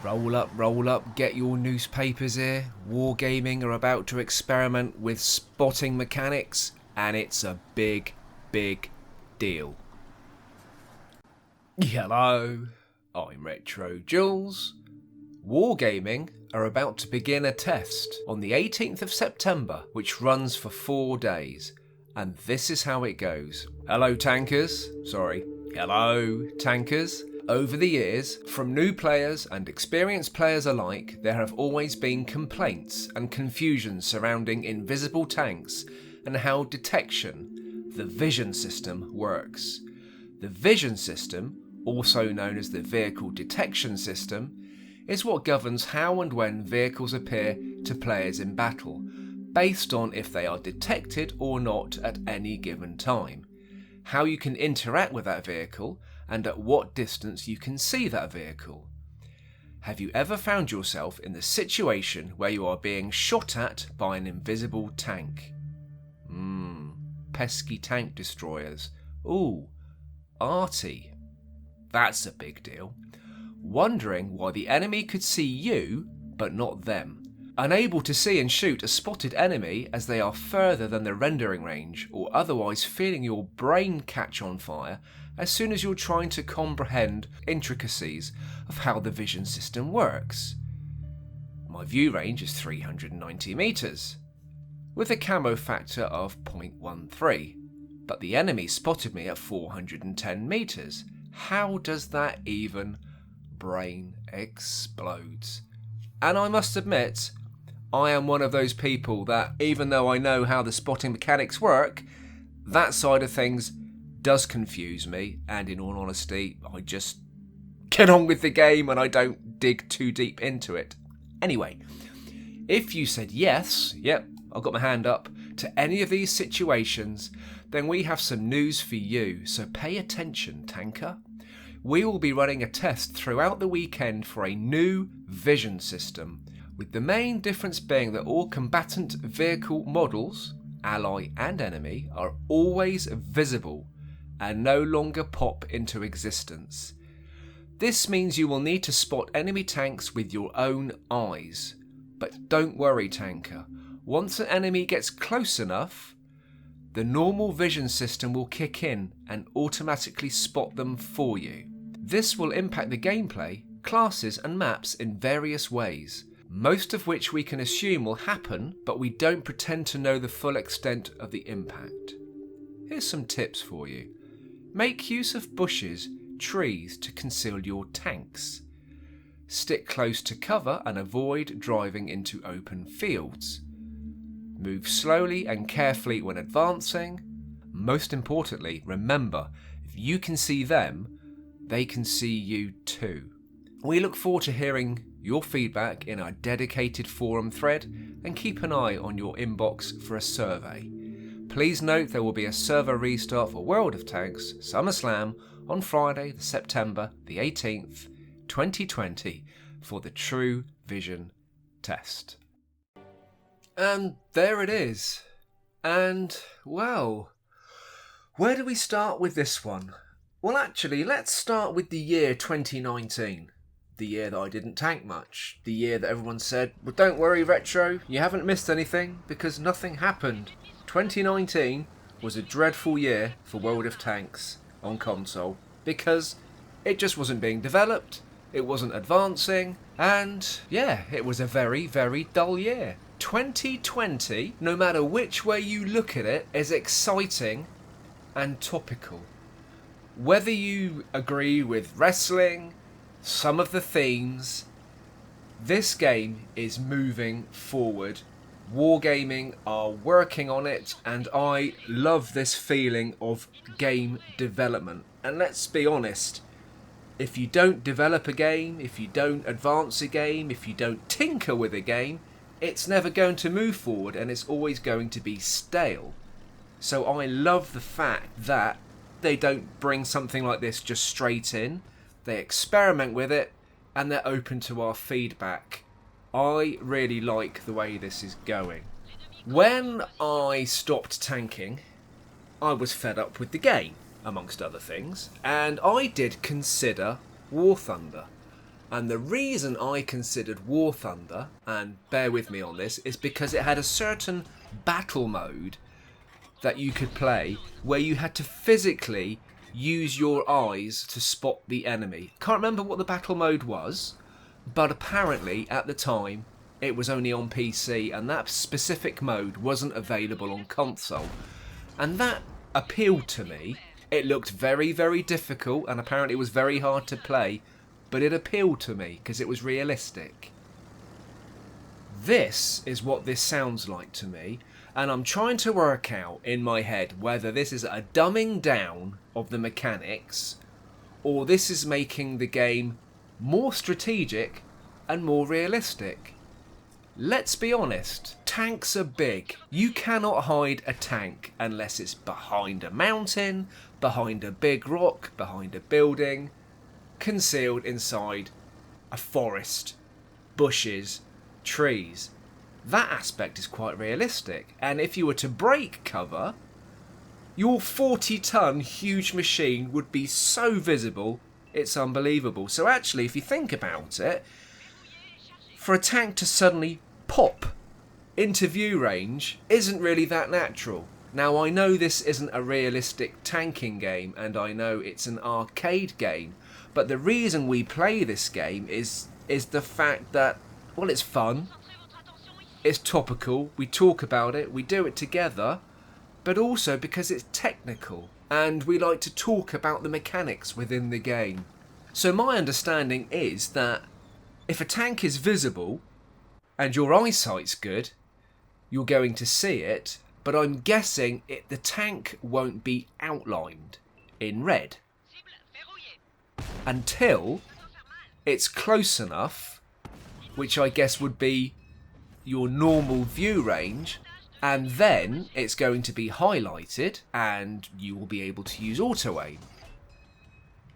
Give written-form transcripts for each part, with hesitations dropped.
roll up, get your newspapers here. Wargaming are about to experiment with spotting mechanics, and it's a big, big deal. Hello, I'm RetroJules. Wargaming are about to begin a test on the 18th of September, which runs for 4 days. And this is how it goes. Hello tankers. Over the years, from new players and experienced players alike, there have always been complaints and confusion surrounding invisible tanks and how detection, the vision system, works. The vision system, also known as the vehicle detection system, is what governs how and when vehicles appear to players in battle, based on if they are detected or not at any given time, how you can interact with that vehicle, and at what distance you can see that vehicle. Have you ever found yourself in the situation where you are being shot at by an invisible tank? Pesky tank destroyers. Ooh, arty. That's a big deal. Wondering why the enemy could see you, but not them. Unable to see and shoot a spotted enemy as they are further than the rendering range, or otherwise feeling your brain catch on fire as soon as you're trying to comprehend intricacies of how the vision system works. My view range is 390 meters, with a camo factor of 0.13, but the enemy spotted me at 410 meters. How does that even? Brain explodes. And I must admit, I am one of those people that, even though I know how the spotting mechanics work, that side of things does confuse me, and in all honesty, I just get on with the game and I don't dig too deep into it. Anyway, if you said yes, yep, I've got my hand up, to any of these situations, then we have some news for you, so pay attention, tanker. We will be running a test throughout the weekend for a new vision system, with the main difference being that all combatant vehicle models, ally and enemy, are always visible and no longer pop into existence. This means you will need to spot enemy tanks with your own eyes. But don't worry, tanker, once an enemy gets close enough, the normal vision system will kick in and automatically spot them for you. This will impact the gameplay, classes and maps in various ways, most of which we can assume will happen, but we don't pretend to know the full extent of the impact. Here's some tips for you. Make use of bushes, trees to conceal your tanks. Stick close to cover and avoid driving into open fields. Move slowly and carefully when advancing. Most importantly, remember, if you can see them, they can see you too. We look forward to hearing your feedback in our dedicated forum thread, and keep an eye on your inbox for a survey. Please note there will be a server restart for World of Tanks SummerSlam on Friday, September the 18th, 2020 for the True Vision test. And there it is. And, well, where do we start with this one? Well, actually, let's start with the year 2019. The year that I didn't tank much. The year that everyone said, well, don't worry, Retro, you haven't missed anything, because nothing happened. 2019 was a dreadful year for World of Tanks on console, because it just wasn't being developed, it wasn't advancing, and yeah, it was a very, very dull year. 2020, no matter which way you look at it, is exciting and topical. Whether you agree with wrestling, some of the themes, this game is moving forward. Wargaming are working on it, and I love this feeling of game development. And let's be honest, if you don't develop a game, if you don't advance a game, if you don't tinker with a game, it's never going to move forward and it's always going to be stale. So I love the fact that they don't bring something like this just straight in. They experiment with it and they're open to our feedback. I really like the way this is going. When I stopped tanking, I was fed up with the game, amongst other things, and I did consider War Thunder. And the reason I considered War Thunder, and bear with me on this, is because it had a certain battle mode that you could play where you had to physically use your eyes to spot the enemy. Can't remember what the battle mode was, but apparently at the time it was only on PC and that specific mode wasn't available on console. And that appealed to me. It looked very, very difficult and apparently it was very hard to play, but it appealed to me because it was realistic. This is what this sounds like to me, and I'm trying to work out in my head whether this is a dumbing down of the mechanics or this is making the game more strategic and more realistic. Let's be honest, tanks are big. You cannot hide a tank unless it's behind a mountain, behind a big rock, behind a building, concealed inside a forest, bushes, trees. That aspect is quite realistic, and if you were to break cover, your 40-ton huge machine would be so visible, it's unbelievable. So actually, if you think about it, for a tank to suddenly pop into view range isn't really that natural. Now I know this isn't a realistic tanking game and I know it's an arcade game, but the reason we play this game is the fact that, well, it's fun, it's topical, we talk about it, we do it together, but also because it's technical and we like to talk about the mechanics within the game. So my understanding is that if a tank is visible and your eyesight's good, you're going to see it, but I'm guessing the tank won't be outlined in red until it's close enough, which I guess would be your normal view range, and then it's going to be highlighted and you will be able to use auto aim.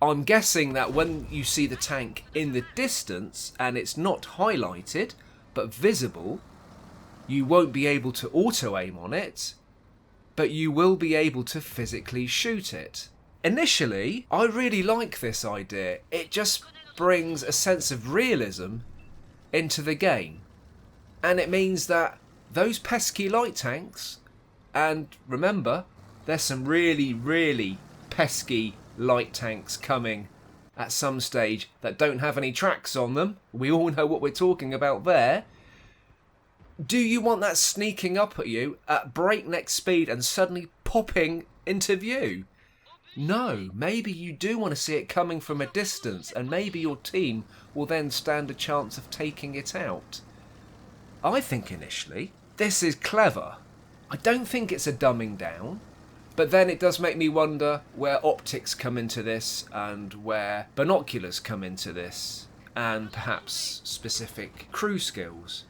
I'm guessing that when you see the tank in the distance and it's not highlighted but visible, you won't be able to auto aim on it, but you will be able to physically shoot it. Initially, I really like this idea. It just brings a sense of realism into the game. And it means that those pesky light tanks, and remember, there's some really, really pesky light tanks coming at some stage that don't have any tracks on them. We all know what we're talking about there. Do you want that sneaking up at you at breakneck speed and suddenly popping into view? No, maybe you do want to see it coming from a distance and maybe your team will then stand a chance of taking it out. I think initially this is clever. I don't think it's a dumbing down, but then it does make me wonder where optics come into this and where binoculars come into this and perhaps specific crew skills.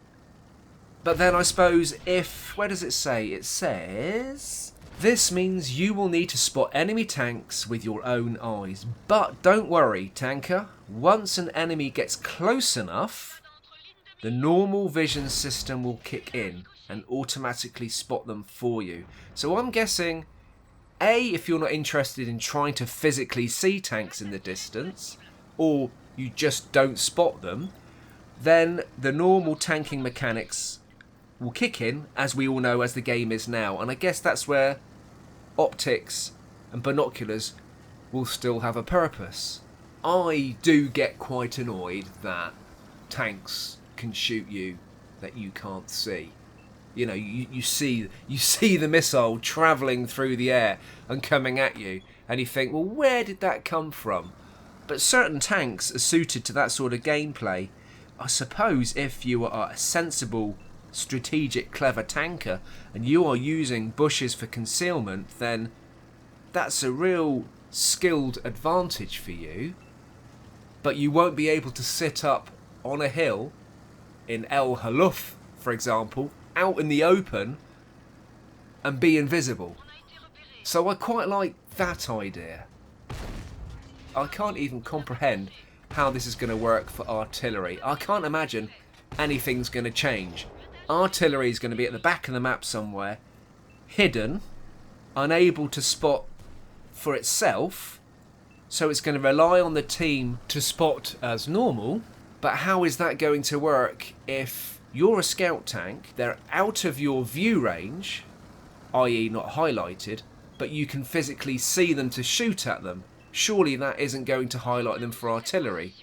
But then I suppose where does it say? It says, this means you will need to spot enemy tanks with your own eyes. But don't worry, tanker. Once an enemy gets close enough, the normal vision system will kick in and automatically spot them for you. So I'm guessing, if you're not interested in trying to physically see tanks in the distance, or you just don't spot them, then the normal tanking mechanics will kick in, as we all know as the game is now. And I guess that's where optics and binoculars will still have a purpose. I do get quite annoyed that tanks can shoot you that you can't see. You know, you see the missile travelling through the air and coming at you, and you think, well, where did that come from? But certain tanks are suited to that sort of gameplay. I suppose if you are a sensible, strategic, clever tanker and you are using bushes for concealment, then that's a real skilled advantage for you. But you won't be able to sit up on a hill in El Haluf, for example, out in the open and be invisible. So I quite like that idea. I can't even comprehend how this is going to work for artillery. I can't imagine anything's going to change. Artillery is going to be at the back of the map somewhere, hidden, unable to spot for itself, so it's going to rely on the team to spot as normal, But how is that going to work if you're a scout tank, they're out of your view range, i.e. not highlighted, but you can physically see them to shoot at them? Surely that isn't going to highlight them for artillery.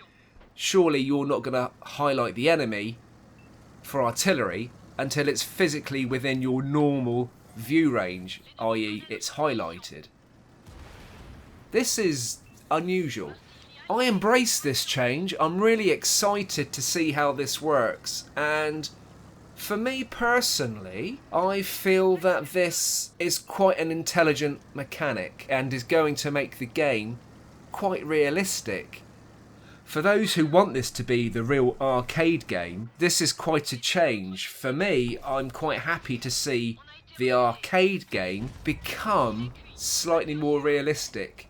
Surely you're not going to highlight the enemy for artillery until it's physically within your normal view range, i.e. it's highlighted. This is unusual. I embrace this change. I'm really excited to see how this works, and for me personally, I feel that this is quite an intelligent mechanic and is going to make the game quite realistic. For those who want this to be the real arcade game, this is quite a change. For me, I'm quite happy to see the arcade game become slightly more realistic,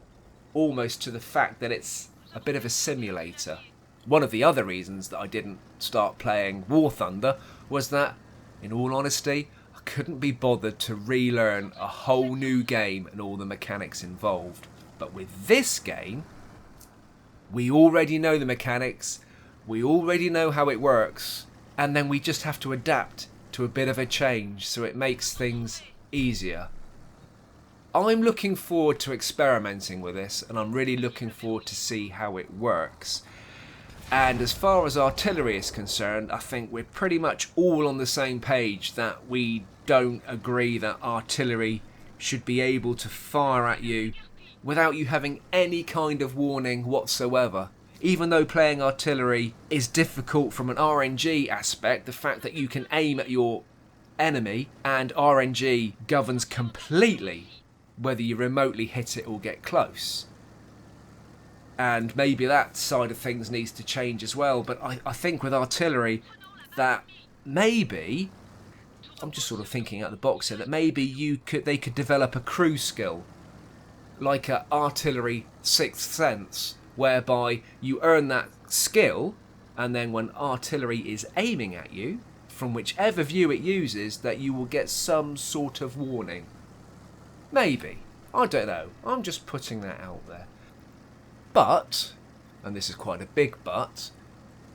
almost to the fact that it's a bit of a simulator. One of the other reasons that I didn't start playing War Thunder was that, in all honesty, I couldn't be bothered to relearn a whole new game and all the mechanics involved. But with this game, we already know the mechanics, we already know how it works, and then we just have to adapt to a bit of a change so it makes things easier. I'm looking forward to experimenting with this, and I'm really looking forward to see how it works. And as far as artillery is concerned, I think we're pretty much all on the same page that we don't agree that artillery should be able to fire at you without you having any kind of warning whatsoever. Even though playing artillery is difficult from an RNG aspect, the fact that you can aim at your enemy and RNG governs completely whether you remotely hit it or get close. And maybe that side of things needs to change as well, but I think with artillery that maybe, I'm just sort of thinking out the box here, that maybe they could develop a crew skill, like an artillery sixth sense, whereby you earn that skill, and then when artillery is aiming at you, from whichever view it uses, that you will get some sort of warning. Maybe. I don't know. I'm just putting that out there. But, and this is quite a big but,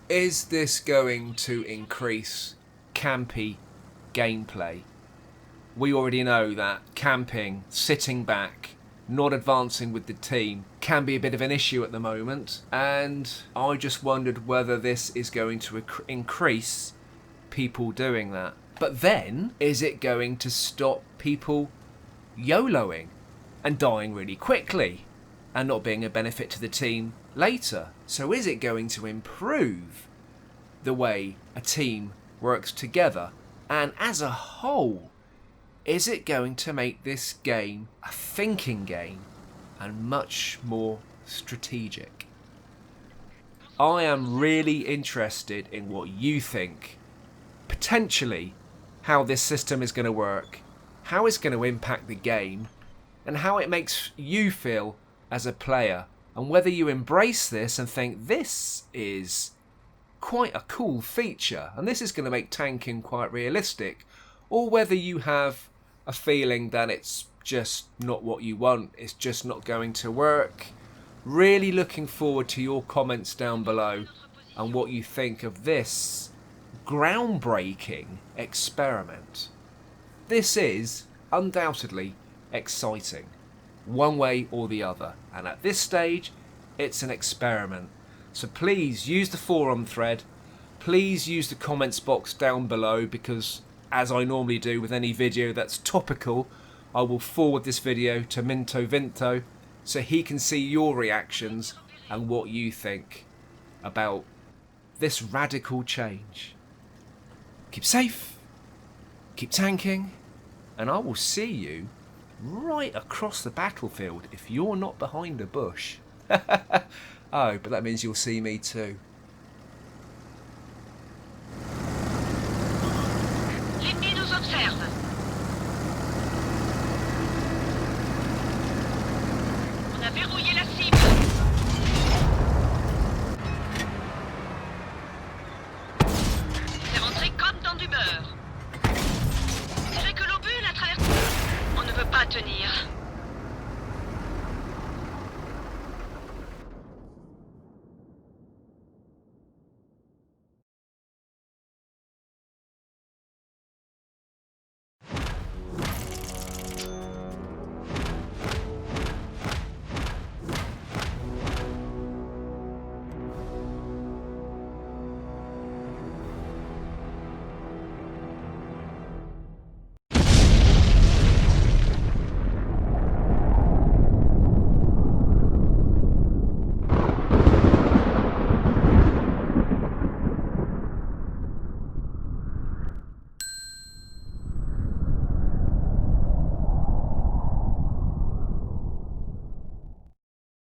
is this going to increase campy gameplay? We already know that camping, sitting back, not advancing with the team can be a bit of an issue at the moment, and I just wondered whether this is going to increase people doing that. But then, is it going to stop people YOLOing and dying really quickly and not being a benefit to the team later? So is it going to improve the way a team works together? And as a whole, is it going to make this game a thinking game and much more strategic? I am really interested in what you think, potentially how this system is going to work, how it's going to impact the game, and how it makes you feel as a player, and whether you embrace this and think this is quite a cool feature and this is going to make tanking quite realistic, or whether you have a feeling that it's just not what you want, it's just not going to work. Really looking forward to your comments down below and what you think of this groundbreaking experiment. This is undoubtedly exciting, one way or the other, and at this stage it's an experiment. So please use the forum thread, please use the comments box down below, because as I normally do with any video that's topical, I will forward this video to Minto Vinto so he can see your reactions and what you think about this radical change. Keep safe, keep tanking, and I will see you right across the battlefield if you're not behind a bush. Oh, but that means you'll see me too. L'ennemi nous observe. On a verrouillé la cible. C'est rentré comme dans du beurre. C'est vrai que l'obus l'a traversé. On ne peut pas tenir.